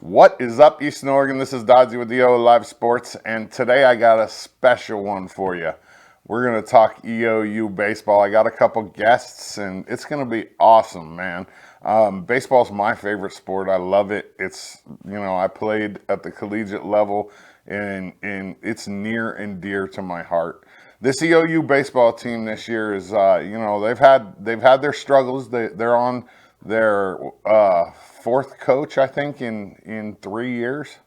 What is up, Eastern Oregon? This is Dodgy with EOAlive Sports, and today I got a special one for you. We're going to talk EOU baseball. I got a couple guests, and it's going to be awesome, man. Baseball's my favorite sport. I love it. I played at the collegiate level, and it's near and dear to my heart. This EOU baseball team this year is, they've had their struggles. They're on their fourth coach, I think, in 4 years.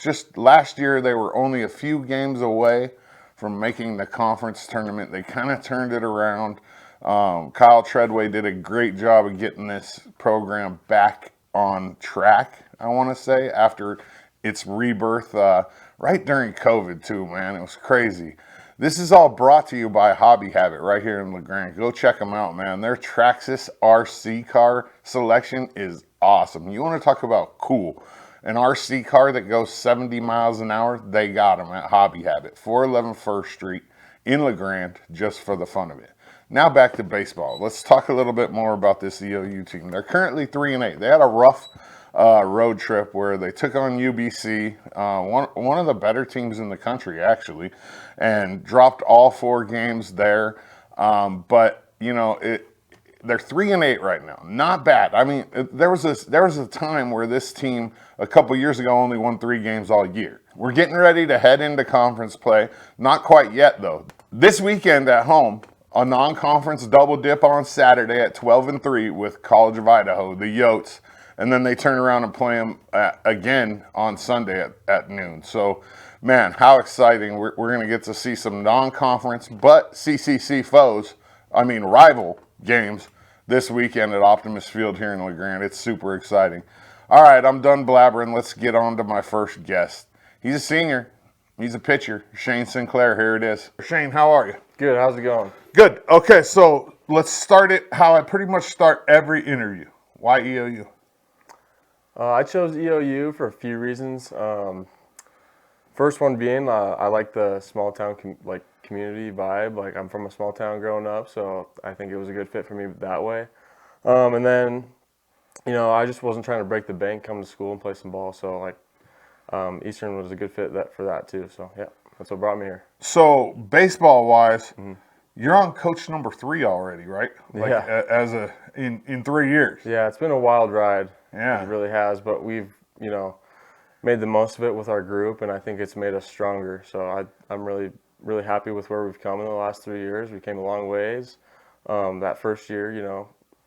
Just last year they were only a few games away from making the conference tournament. They kind of turned it around. Kyle Treadway did a great job of getting this program back on track, I want to say, after its rebirth right during COVID too, man. It was crazy. This is all brought to you by Hobby Habit right here in LeGrand. Go check them out, man. Their Traxxas RC car selection is awesome. You want to talk about cool. An RC car that goes 70 miles an hour, they got them at Hobby Habit, 411 First Street in LeGrand, just for the fun of it. Now back to baseball. Let's talk a little bit more about this EOU team. They're currently 3-8. They had a rough road trip where they took on UBC, one of the better teams in the country, actually, and dropped all 4 games there. They're 3-8 right now. Not bad. I mean, there was a time where this team a couple years ago only won 3 games all year. We're getting ready to head into conference play. Not quite yet, though. This weekend at home, a non-conference double dip on Saturday at 12-3 with College of Idaho, the Yotes. And then they turn around and play them again on Sunday at noon. So, man, how exciting. We're going to get to see some non-conference but CCC rival games this weekend at Optimus Field here in LeGrand. It's super exciting. All right, I'm done blabbering. Let's get on to my first guest. He's a senior. He's a pitcher. Shane Sinclair, here it is. Shane, how are you? Good. How's it going? Good. Okay, so let's start it how I pretty much start every interview. Why EOU? I chose EOU for a few reasons. First one being, I like the small town community vibe. Like, I'm from a small town growing up, so I think it was a good fit for me that way. And then, I just wasn't trying to break the bank, come to school and play some ball. So Eastern was a good fit for that too. So yeah, that's what brought me here. So baseball wise, you're on coach number 3 already, right? Yeah. In 3 years. Yeah, it's been a wild ride. Yeah. It really has, but we've, made the most of it with our group, and I think it's made us stronger. So I'm really, really happy with where we've come in the last 3 years. We came a long ways. That first year,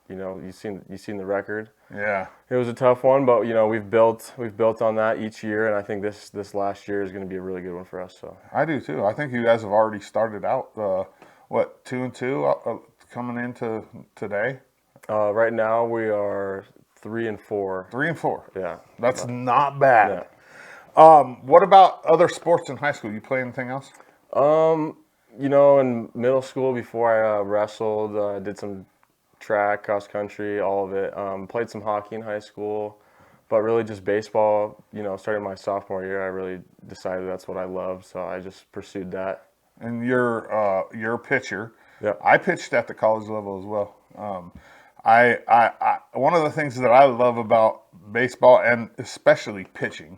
you've seen the record. Yeah. It was a tough one, but we've built on that each year, and I think this last year is going to be a really good one for us. So I do too. I think you guys have already started out 2-2 coming into today. Right now we are 3-4. 3-4. Yeah. That's not bad. Yeah. What about other sports in high school? You play anything else? In middle school, before I wrestled, did some track, cross country, all of it. Played some hockey in high school, but really just baseball. Starting my sophomore year, I really decided that's what I loved, so I just pursued that. And you're a pitcher. Yeah. I pitched at the college level as well. I one of the things that I love about baseball, and especially pitching,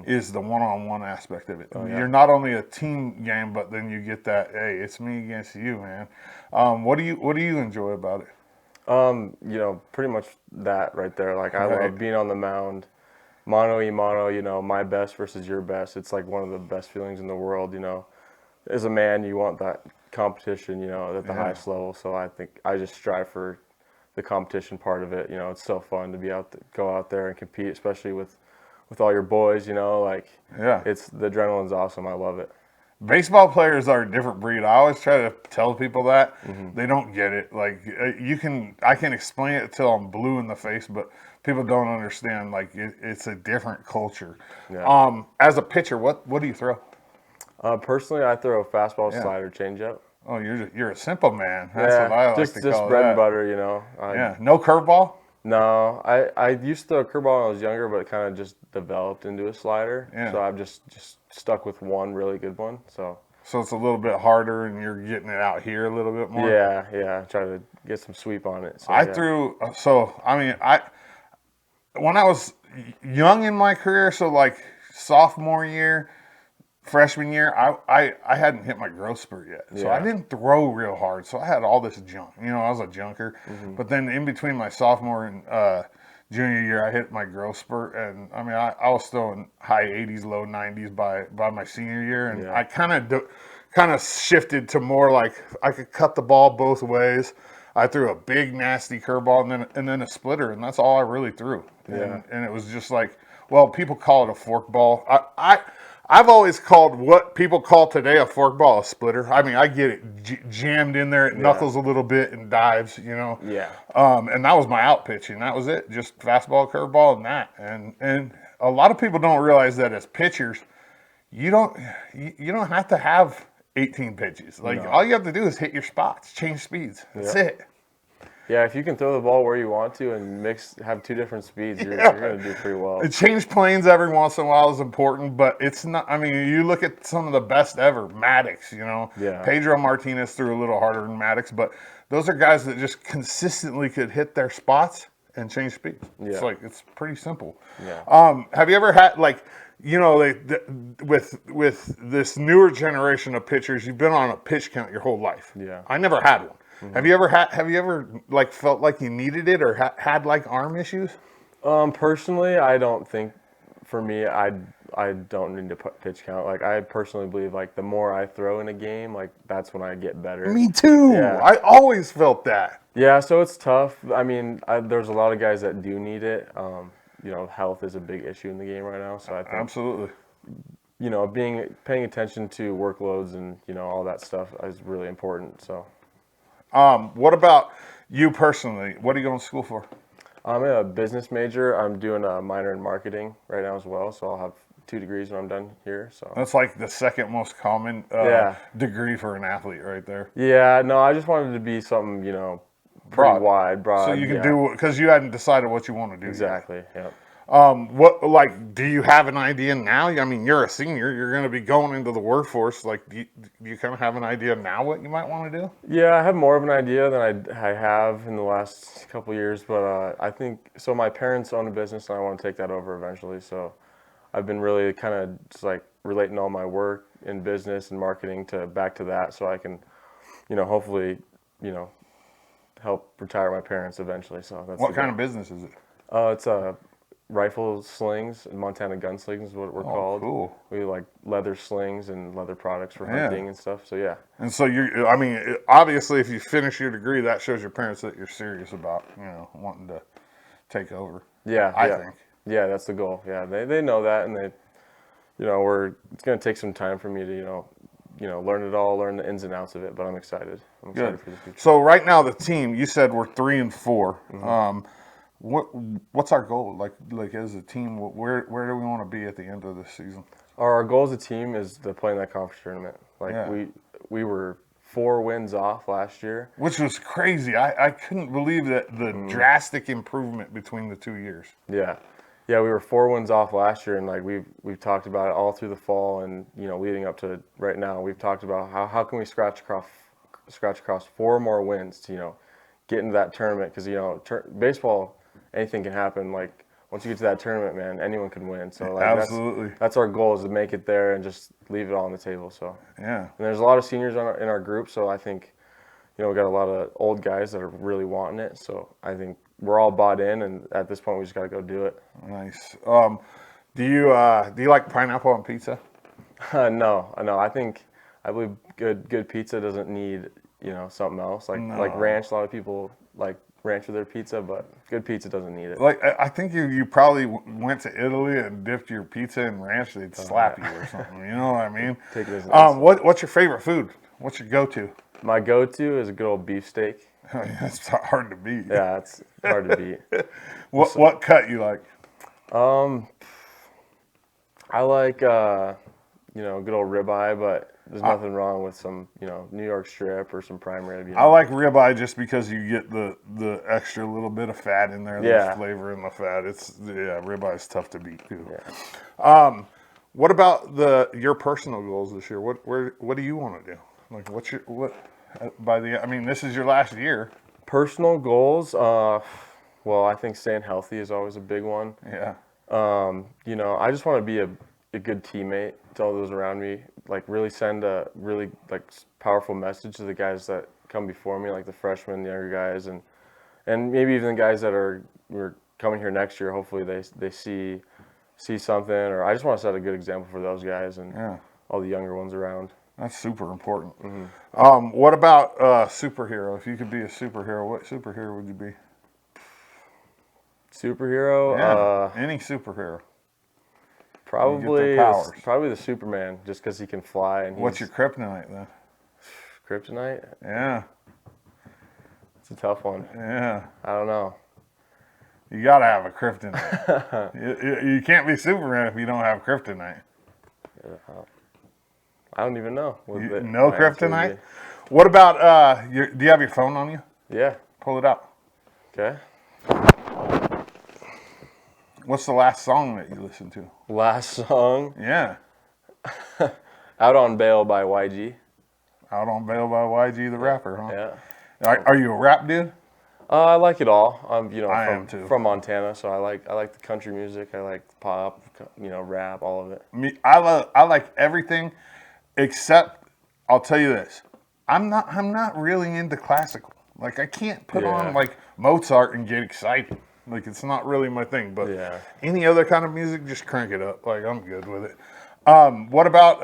is the one-on-one aspect of it. Oh, yeah. You're not only a team game, but then you get that, hey, it's me against you, man. What do you enjoy about it? Pretty much that right there. Like, I love being on the mound, mano-y-mano, my best versus your best. It's like one of the best feelings in the world, As a man, you want that competition, at the highest level. So I think I just strive for the competition part of it. It's so fun to go out there and compete, especially with all your boys, It's the adrenaline's awesome. I love it. Baseball players are a different breed. I always try to tell people that. They don't get it. Like, I can explain it till I'm blue in the face, but people don't understand. Like, it's a different culture. Yeah. As a pitcher, what do you throw? Personally, I throw a fastball, slider, changeup. Oh, you're a simple man. That's what I like to call just bread that. and butter, Yeah. No curveball? No, I used to throw a curveball when I was younger, but it kind of just developed into a slider. Yeah. So I've just stuck with one really good one. So it's a little bit harder, and you're getting it out here a little bit more. Yeah. Try to get some sweep on it. So, when I was young in my career, so like sophomore year, freshman year, I hadn't hit my growth spurt yet. So I Yeah. didn't throw real hard. So I had all this junk. You know, I was a junker. But then in between my sophomore and junior year, I hit my growth spurt. And I mean, I was still in high 80s, low 90s by my senior year. And Yeah. I kind of shifted to more like I could cut the ball both ways. I threw a big nasty curveball and then a splitter, and that's all I really threw. Yeah. And it was just like, well, people call it a fork ball. I've always called what people call today a fork ball a splitter. I mean, I get it jammed in there, it knuckles a little bit and dives, you know. Yeah. And that was my out pitching. That was it, just fastball, curveball, and that. And a lot of people don't realize that as pitchers, you don't have to have 18 pitches. Like all you have to do is hit your spots, change speeds. That's it. Yeah, if you can throw the ball where you want to and have two different speeds, you're going to do pretty well. Change planes every once in a while is important, but it's not. I mean, you look at some of the best ever, Maddox. You know, Pedro Martinez threw a little harder than Maddox, but those are guys that just consistently could hit their spots and change speeds. Yeah. It's pretty simple. Yeah. Have you ever had like? You know, with this newer generation of pitchers, you've been on a pitch count your whole life. Yeah. I never had one. Have you ever like felt like you needed it or had like arm issues? Personally, I don't think for me, I don't need to pitch count. Like I personally believe like the more I throw in a game, like that's when I get better. Me too. Yeah. I always felt that. Yeah, so it's tough. I mean, there's a lot of guys that do need it. You know, health is a big issue in the game right now. So I think Absolutely. You know, paying attention to workloads and you know all that stuff is really important. So. What about you personally? What are you going to school for? I'm a business major. I'm doing a minor in marketing right now as well. So I'll have 2 degrees when I'm done here. So that's like the second most common degree for an athlete, right there. Yeah. No, I just wanted to be something you know pretty broad. So you can do because you hadn't decided what you want to do. Exactly. Yeah. What like do you have an idea now? I mean, you're a senior. You're going to be going into the workforce. Like, do you kind of have an idea now what you might want to do? Yeah, I have more of an idea than I have in the last couple of years. But I think so. My parents own a business, and I want to take that over eventually. So I've been really kind of just like relating all my work in business and marketing back to that, so I can, you know, hopefully, you know, help retire my parents eventually. So that's what kind of business is it? It's a rifle slings, Montana gunslings is what we're called. Cool. We like leather slings and leather products for hunting and stuff. So yeah. And so I mean, obviously, if you finish your degree, that shows your parents that you're serious about, you know, wanting to take over. Yeah. I think. Yeah, that's the goal. Yeah, they know that, and they, you know, it's going to take some time for me to, you know, learn it all, learn the ins and outs of it. But I'm excited. I'm excited for the future. So right now, the team, you said we're 3-4. What's our goal? Like as a team, where do we want to be at the end of this season? Our goal as a team is to play in that conference tournament. Like we were 4 wins off last year, which was crazy. I couldn't believe that the drastic improvement between the 2 years. Yeah, we were 4 wins off last year, and like we've talked about it all through the fall, and you know leading up to right now, we've talked about how can we scratch across 4 more wins to, you know, get into that tournament, because you know baseball, anything can happen. Like once you get to that tournament, man, anyone can win. So like absolutely, that's our goal, is to make it there and just leave it all on the table. So yeah, and there's a lot of seniors in our group, so I think, you know, we got a lot of old guys that are really wanting it. So I think we're all bought in, and at this point we just got to go do it. Nice. Do you like pineapple on pizza? No. I believe good pizza doesn't need, you know, something else like ranch. A lot of people like ranch with their pizza, but good pizza doesn't need it. Like I think you probably went to Italy and dipped your pizza in ranch, they'd slap you or something. You know what I mean? Take it as what's your favorite food? What's your go-to? My go-to is a good old beef steak. It's hard to beat. Yeah, it's hard to beat. What cut you like? I like you know, good old ribeye, but there's nothing wrong with some, you know, New York strip or some prime rib. You know? I like ribeye just because you get the extra little bit of fat in there. There's flavor in the fat. Ribeye is tough to beat too. Yeah. What about your personal goals this year? What do you want to do? Like I mean, this is your last year. Personal goals, Well, I think staying healthy is always a big one. Yeah. You know, I just want to be a good teammate to all those around me. Like really send a really like powerful message to the guys that come before me, like the freshmen, the younger guys, and maybe even the guys that we're coming here next year. Hopefully they see something, or I just want to set a good example for those guys and Yeah. all the younger ones around. That's super important. Mm-hmm. What about superhero? If you could be a superhero, what superhero would you be? Superhero? Yeah, any superhero. Probably powers. probably the Superman, just because he can fly and What's your kryptonite then? Kryptonite? Yeah. It's a tough one. Yeah. I don't know. You gotta have a kryptonite. you can't be Superman if you don't have kryptonite. I don't even know. No kryptonite? What about, do you have your phone on you? Yeah. Pull it out. Okay. What's the last song that you listened to? Last song? Yeah. Out on Bail by YG. Out on Bail by YG the rapper, huh? Yeah. Are you a rap dude? I like it all. I'm, I am too. from Montana, so I like the country music. I like pop, rap, all of it. I like everything except, I'll tell you this. I'm not really into classical. Like I can't put on like Mozart and get excited. Like it's not really my thing. But any other kind of music, just crank it up. Like I'm good with it. What about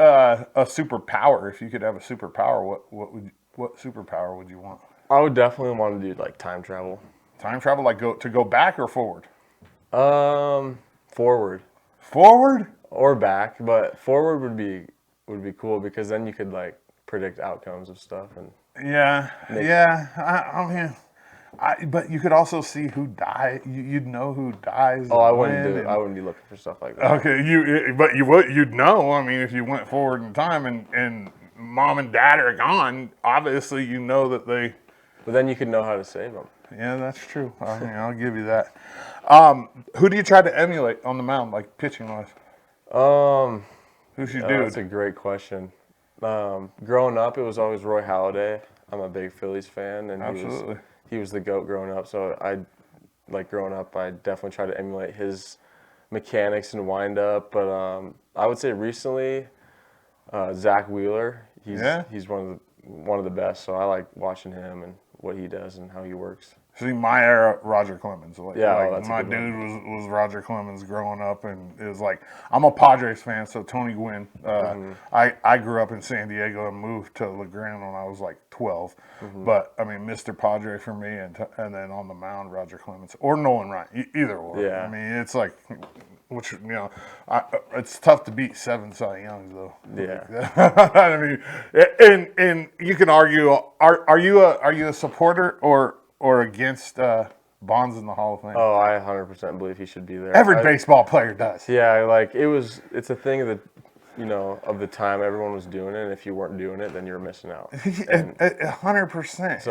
a superpower? If you could have a superpower, what superpower would you want? I would definitely want to do like time travel. Time travel, like go back or forward? Forward. Forward or back, but forward would be cool because then you could like predict outcomes of stuff and I mean, but you could also see who died. You'd know who dies. Oh, I wouldn't be looking for stuff like that. Okay, you'd know. I mean, if you went forward in time and mom and dad are gone, obviously you know that they. But then you could know how to save them. Yeah, that's true. I mean, I'll give you that. Who do you try to emulate on the mound, like pitching wise? Who's your dude? That's a great question. Growing up, it was always Roy Halladay. I'm a big Phillies fan, and he was the GOAT growing up. So I definitely try to emulate his mechanics and wind up. But I would say recently, Zach Wheeler. He's one of the best. So I like watching him and what he does and how he works. See, my era, Roger Clemens. That's my dude was Roger Clemens growing up, and it was like I'm a Padres fan, so Tony Gwynn. I grew up in San Diego and moved to La Grande when I was like 12. But I mean, Mr. Padre for me, and then on the mound, Roger Clemens or Nolan Ryan, either or. Yeah. I mean, it's like, it's tough to beat 7 Cy Youngs though. Yeah. I mean, and you can argue. Are you a supporter or against Bonds in the Hall of Fame? Oh, I 100% believe he should be there. Every baseball player does. Yeah, like it's a thing of the time everyone was doing it, and if you weren't doing it, then you were missing out. 100%. So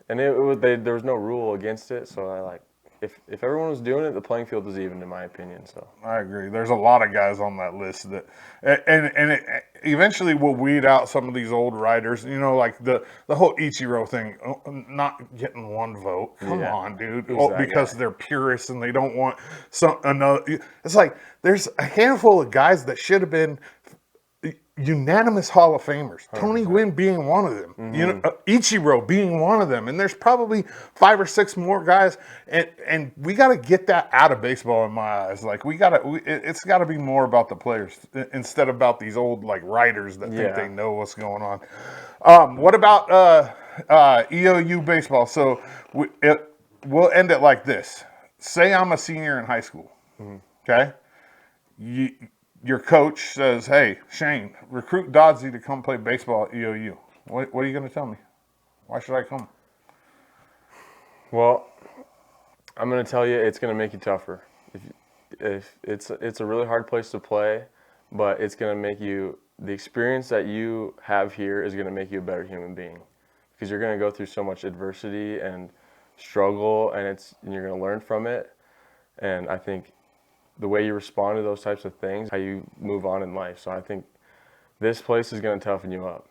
there was no rule against it, so I like, if everyone was doing it, the playing field was even, in my opinion. So I agree. There's a lot of guys on that list that, and it eventually will weed out some of these old writers. Like the whole Ichiro thing, not getting one vote. Come on, dude. Because they're purists and they don't want another. It's like there's a handful of guys that should have been unanimous Hall of Famers. 100%. Tony Gwynn being one of them. Ichiro being one of them. And there's probably 5 or 6 more guys. And we got to get that out of baseball in my eyes. Like it's got to be more about the players instead of about these old like writers that think they know what's going on. What about EOU baseball? So we'll end it like this. Say I'm a senior in high school. Okay? Your coach says, hey, Shane, recruit Doddsy to come play baseball at EOU. What are you going to tell me? Why should I come? Well, I'm going to tell you it's going to make you tougher. If it's a really hard place to play, but it's going to make you, the experience that you have here is going to make you a better human being. Because you're going to go through so much adversity and struggle, and you're going to learn from it. And I think the way you respond to those types of things, how you move on in life. So I think this place is going to toughen you up.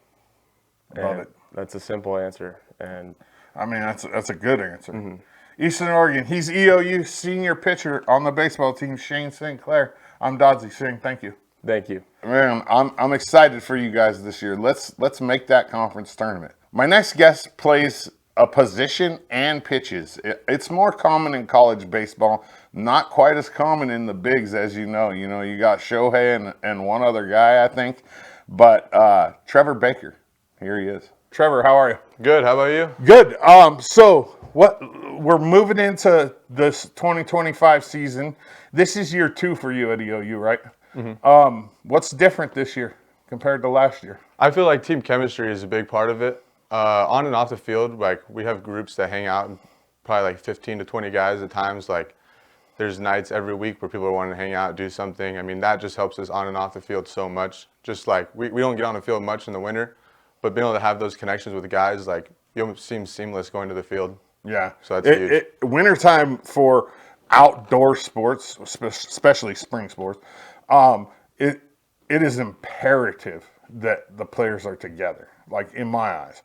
Love it. That's a simple answer. And I mean, that's a good answer. Eastern Oregon. He's EOU senior pitcher on the baseball team, Shane Sinclair. I'm Dodsey. Shane, thank you. Thank you. Man, I'm excited for you guys this year. Let's make that conference tournament. My next guest plays a position and pitches. It's more common in college baseball, not quite as common in the bigs, as you know. You know, you got Shohei and one other guy, I think. But Trevor Baker, here he is. Trevor, how are you? Good. How about you? Good. So we're moving into this 2025 season. This is year 2 for you at EOU, right? Mm-hmm. What's different this year compared to last year? I feel like team chemistry is a big part of it. On and off the field, like we have groups that hang out, probably like 15 to 20 guys at times. Like there's nights every week where people are wanting to hang out, do something. I mean, that just helps us on and off the field so much. Just like we don't get on the field much in the winter, but being able to have those connections with the guys, like it almost seems seamless going to the field. Yeah. So that's huge. Wintertime for outdoor sports, especially spring sports, it is imperative that the players are together, like in my eyes.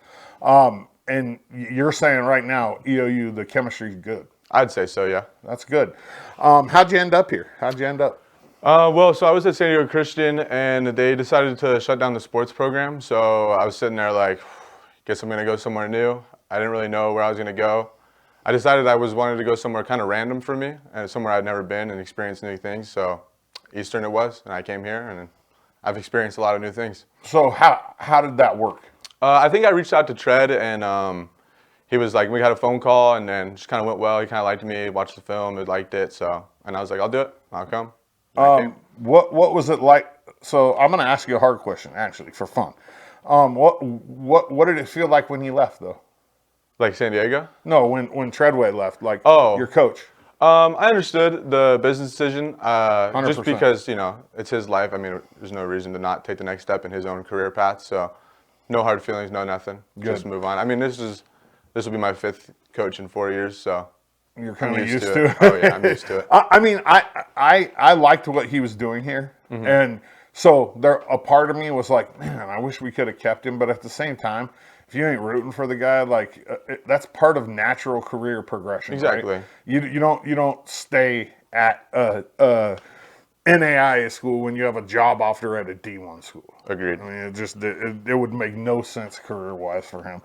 And you're saying right now, EOU, the chemistry is good. I'd say so, yeah. That's good. How'd you end up here? How'd you end up? Well, so I was at San Diego Christian, and they decided to shut down the sports program. So I was sitting there like, guess I'm going to go somewhere new. I didn't really know where I was going to go. I decided I wanted to go somewhere kind of random for me, and somewhere I'd never been and experience new things. So Eastern it was, and I came here, and I've experienced a lot of new things. So how did that work? I think I reached out to Tred, and he was like, we had a phone call, and then just kind of went well. He kind of liked me, watched the film, he liked it. So, and I was like, I'll do it. I'll come. What was it like? So I'm going to ask you a hard question, actually, for fun. What did it feel like when you left, though? Like San Diego? No, when Treadway left, like your coach. I understood the business decision, 100%. just because, you know, it's his life. I mean, there's no reason to not take the next step in his own career path. So no hard feelings, no nothing. Good. Just move on. I mean, this will be my 5th coach in 4 years, so You're kind of used to it. Oh yeah, I'm used to it. I mean, I liked what he was doing here, and so a part of me was like, man, I wish we could have kept him. But at the same time, if you ain't rooting for the guy, like that's part of natural career progression. Exactly. Right? You don't stay at NAIA school when you have a job offer at a D1 school. Agreed. I mean, it would make no sense career-wise for him.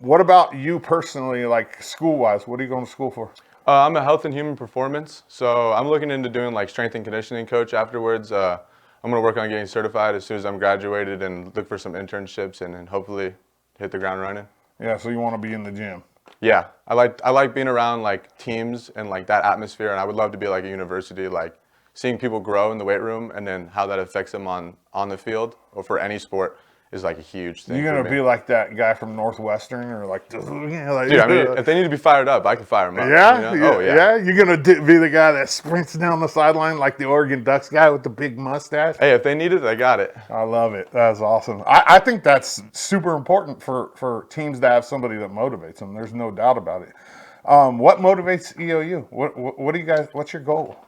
What about you personally, like school-wise? What are you going to school for? I'm a health and human performance, so I'm looking into doing like strength and conditioning coach afterwards. I'm going to work on getting certified as soon as I'm graduated and look for some internships and hopefully hit the ground running. Yeah, so you want to be in the gym. Yeah, I like being around like teams and like that atmosphere, and I would love to be like a university, like seeing people grow in the weight room and then how that affects them on the field or for any sport is like a huge thing. You're gonna be like that guy from Northwestern, or like, dude. I mean, if they need to be fired up, I can fire them up. Yeah, you know? Oh yeah. Yeah. You're gonna be the guy that sprints down the sideline like the Oregon Ducks guy with the big mustache. Hey, if they need it, they got it. I love it. That's awesome. I think that's super important for teams to have somebody that motivates them. There's no doubt about it. What motivates EOU? What do you guys? What's your goal?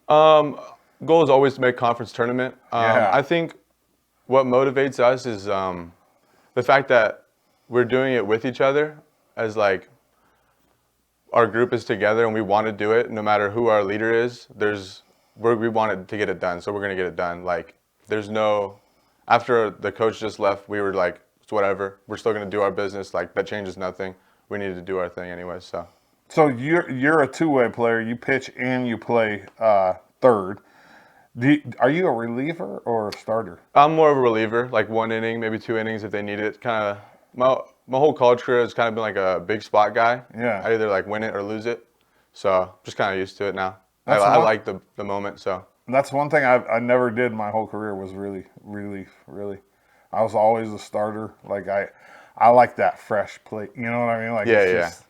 Goal is always to make conference tournament. Yeah. I think what motivates us is the fact that we're doing it with each other, as like our group is together and we want to do it no matter who our leader is. We wanted to get it done, so we're going to get it done. Like after the coach just left, we were like, it's whatever, we're still going to do our business. Like that changes nothing. We need to do our thing anyway. So you're a two-way player. You pitch and you play third. Are you a reliever or a starter? I'm more of a reliever, like 1 inning, maybe 2 innings if they need it. Kind of my whole college career has kind of been like a big spot guy. Yeah. I either like win it or lose it. So just kind of used to it now. I like the moment. So that's one thing I never did my whole career was really relief. Really, I was always a starter. Like I like that fresh plate. You know what I mean? Like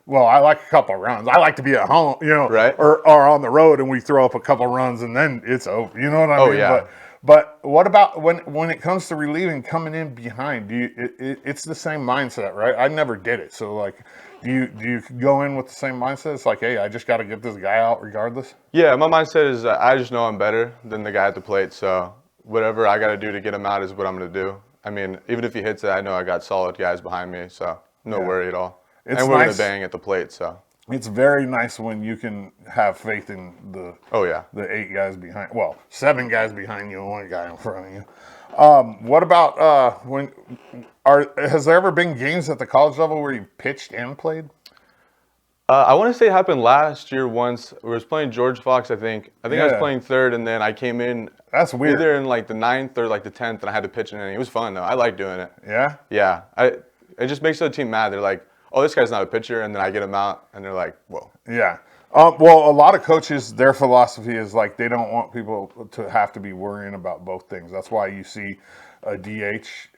well, I like a couple of runs. I like to be at home, you know, right? Or on the road and we throw up a couple of runs and then it's over. You know what I mean? Yeah. But what about when it comes to relieving, coming in behind? It's the same mindset, right? I never did it. So like, do you go in with the same mindset? It's like, hey, I just got to get this guy out regardless. Yeah, my mindset is I just know I'm better than the guy at the plate. So whatever I got to do to get him out is what I'm going to do. I mean, even if he hits it, I know I got solid guys behind me, so no worry at all. And we're going to bang at the plate, so. it's very nice when you can have faith in Oh yeah. the 8 guys behind. Well, 7 guys behind you and 1 guy in front of you. What about has there ever been games at the college level where you pitched and played? I want to say it happened last year once. We was playing George Fox, I think. I was Yeah. playing third, and then I came in That's weird. either in like the 9th or like the 10th, and I had to pitch an inning. It was fun though. I like doing it. Yeah. Yeah. It just makes the team mad. They're like, "Oh, this guy's not a pitcher," and then I get him out, and they're like, "Whoa." Yeah. Well, a lot of coaches, their philosophy is like they don't want people to have to be worrying about both things. That's why you see a DH.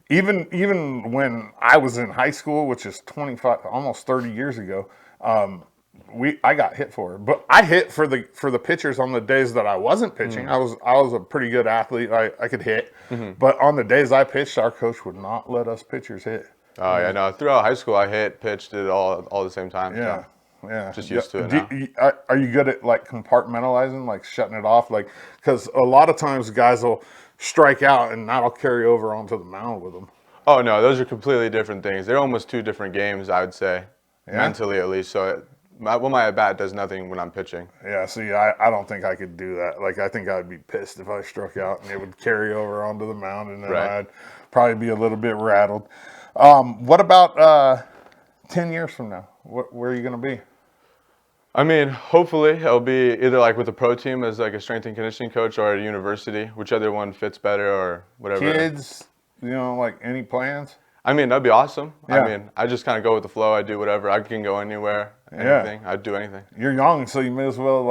Even when I was in high school, which is 25, almost 30 years ago, I got hit for it. But I hit for the pitchers on the days that I wasn't pitching. I was a pretty good athlete. I could hit, but on the days I pitched, our coach would not let us pitchers hit. Oh yeah, no. Throughout high school, I pitched it all the same time. Yeah, so yeah. just used to it now. Are you good at like compartmentalizing, like shutting it off? Like, because a lot of times guys will strike out and that'll carry over onto the mound with them. Oh no, those are completely different things. They're almost 2 different games, I would say, mentally at least. So my at bat does nothing when I'm pitching. Yeah, see, I don't think I could do that. Like, I think I'd be pissed if I struck out and it would carry over onto the mound, and then I'd probably be a little bit rattled. What about 10 years from now? Where are you going to be? I mean, hopefully it'll be either like with a pro team as like a strength and conditioning coach, or at a university, whichever one fits better or whatever. Kids, like any plans? I mean, that'd be awesome. Yeah. I mean, I just kind of go with the flow. I do whatever. I can go anywhere, anything. I'd do anything. You're young, so you may as well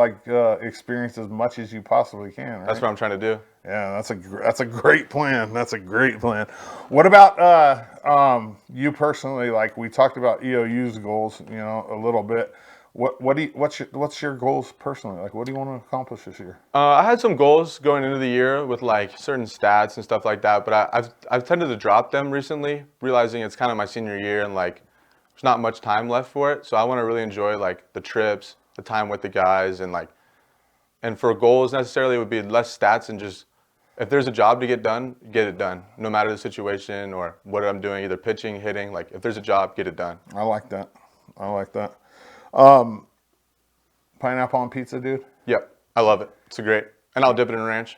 experience as much as you possibly can, right? That's what I'm trying to do. Yeah, that's a great plan. That's a great plan. What about you personally? Like, we talked about EOU's goals, a little bit. What's your goals personally? Like, what do you want to accomplish this year? I had some goals going into the year with like certain stats and stuff like that, but I've tended to drop them recently, realizing it's kind of my senior year and like there's not much time left for it. So I want to really enjoy like the trips, the time with the guys, and for goals necessarily it would be less stats and just if there's a job to get it done, no matter the situation or what I'm doing, either pitching, hitting. Like if there's a job, get it done. I like that. Pineapple on pizza, dude. Yep, I love it. It's great, and I'll dip it in ranch.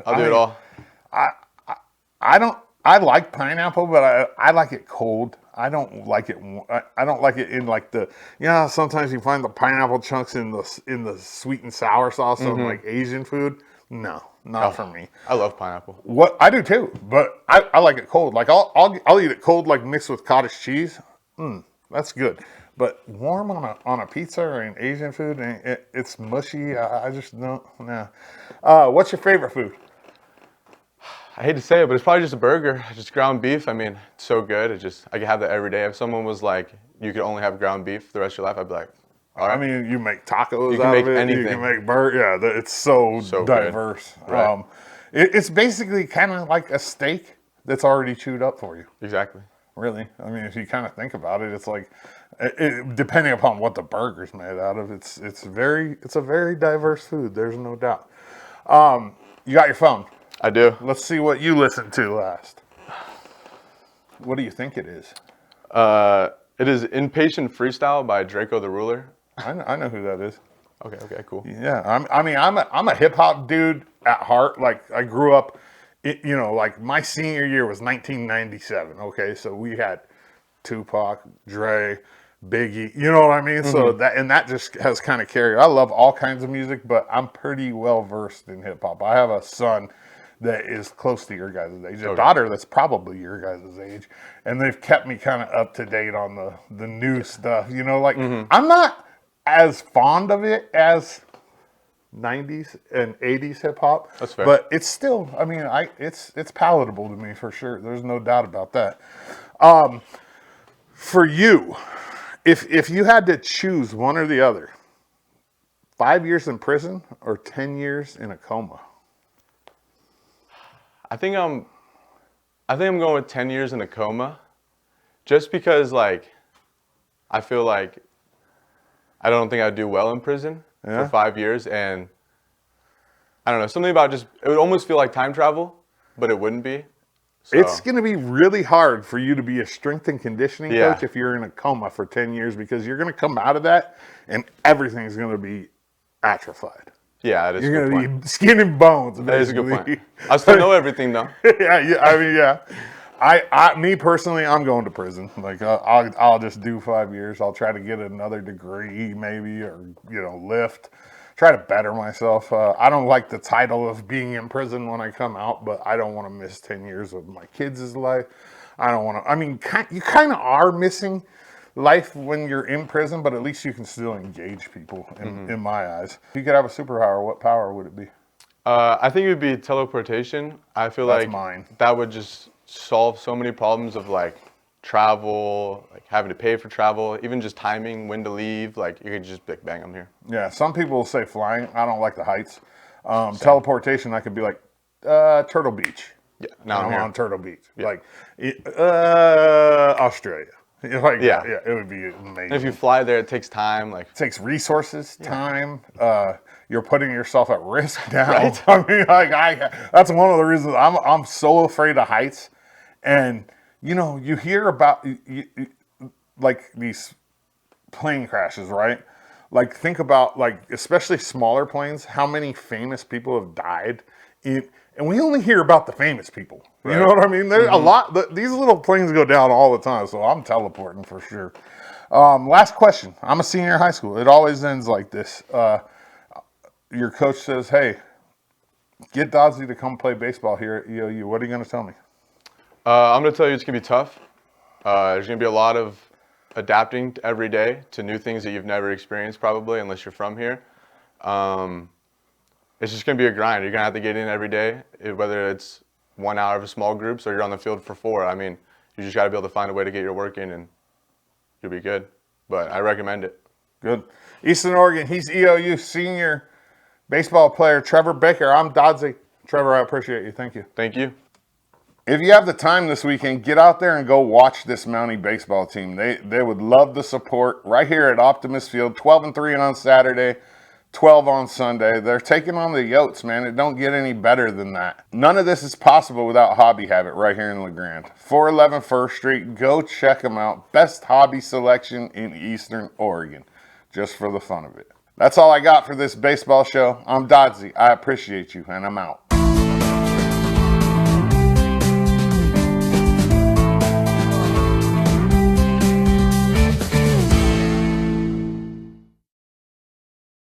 I'll do it all. I like pineapple, but I like it cold. I don't like it. I don't like it in like sometimes you find the pineapple chunks in the sweet and sour sauce on like Asian food. No, not for me. I love pineapple. What I do too, but I like it cold. Like I'll eat it cold, like mixed with cottage cheese. That's good. But warm on a pizza or in Asian food, it's mushy. I just don't. Nah. What's your favorite food? I hate to say it, but it's probably just a burger, just ground beef. I mean, it's so good. I could have that every day. If someone was like, you could only have ground beef the rest of your life, I'd be like, all right. I mean, you make tacos. You can out make of it. anything. You can make burger. Yeah, it's so diverse. Right. It's basically kind of like a steak that's already chewed up for you. Exactly. Really, I mean, if you kind of think about it, it's like, depending upon what the burger's made out of, it's a very diverse food. There's no doubt. You got your phone. I do. Let's see what you listened to last. What do you think it is? It is Impatient Freestyle by Draco the Ruler. I know who that is. Okay, cool. Yeah, I'm a hip hop dude at heart. Like, I grew up. Like my senior year was 1997. Okay, so we had Tupac, Dre, Biggie. You know what I mean? So that just has kind of carried. I love all kinds of music, but I'm pretty well versed in hip hop. I have a son that is close to your guys' age, a daughter that's probably your guys' age, and they've kept me kind of up to date on the new stuff. I'm not as fond of it as 90s and 80s hip hop. That's fair. But it's still, I mean, it's palatable to me for sure. There's no doubt about that. For you, if you had to choose one or the other, 5 years in prison or 10 years in a coma? I think I'm going with 10 years in a coma, just because like I feel like I don't think I'd do well in prison for 5 years, and I don't know, something about it would almost feel like time travel, but it wouldn't be. So, It's going to be really hard for you to be a strength and conditioning Yeah. coach if you're in a coma for 10 years because you're going to come out of that and everything's going to be atrophied. yeah, that is a You're good going point. to be skin and bones, That is a good basically. point. I still know everything though. Yeah. Me personally, I'm going to prison. Like, I'll just do 5 years. I'll try to get another degree, maybe, or lift. Try to better myself. I don't like the title of being in prison when I come out, but I don't want to miss 10 years of my kids' life. I don't want to. I mean, you kind of are missing life when you're in prison, but at least you can still engage people. In my eyes, if you could have a superpower, what power would it be? I think it would be teleportation. I feel That's like mine. that would just solve so many problems of like travel, like having to pay for travel, even just timing, when to leave. Like you could just be like, bang, I'm here. Yeah, some people will say flying. I don't like the heights. Teleportation, I could be like Turtle Beach. Yeah, now I'm I'm here. on Turtle Beach. Like Australia. Like, Yeah. it would be amazing. And if you fly there, it takes time. Like It takes resources, time. You're putting yourself at risk now. Right. I mean, that's one of the reasons I'm so afraid of heights. And you hear about like these plane crashes, right? Like think about like especially smaller planes. How many famous people have died and we only hear about the famous people. You know what I mean? There's a lot. These little planes go down all the time, so I'm teleporting for sure. Last question. I'm a senior in high school. It always ends like this. Your coach says, "Hey, get Dodsley to come play baseball here at EOU." What are you going to tell me? I'm gonna tell you, it's gonna be tough. There's gonna be a lot of adapting every day to new things that you've never experienced, probably, unless you're from here. It's just gonna be a grind. You're gonna have to get in every day, whether it's 1 hour of a small group, so you're on the field for 4. I mean, you just gotta be able to find a way to get your work in, and you'll be good. But I recommend it. Good. Eastern Oregon. He's EOU senior baseball player Trevor Baker. I'm Dodsley. Trevor, I appreciate you. Thank you. Thank you. If you have the time this weekend, get out there and go watch this Mountie baseball team. They would love the support right here at Optimist Field. 12-3 on Saturday, 12 on Sunday. They're taking on the Yotes, man. It don't get any better than that. None of this is possible without Hobby Habit right here in LeGrand. 411 First Street. Go check them out. Best hobby selection in Eastern Oregon, just for the fun of it. That's all I got for this baseball show. I'm Dodsley. I appreciate you, and I'm out.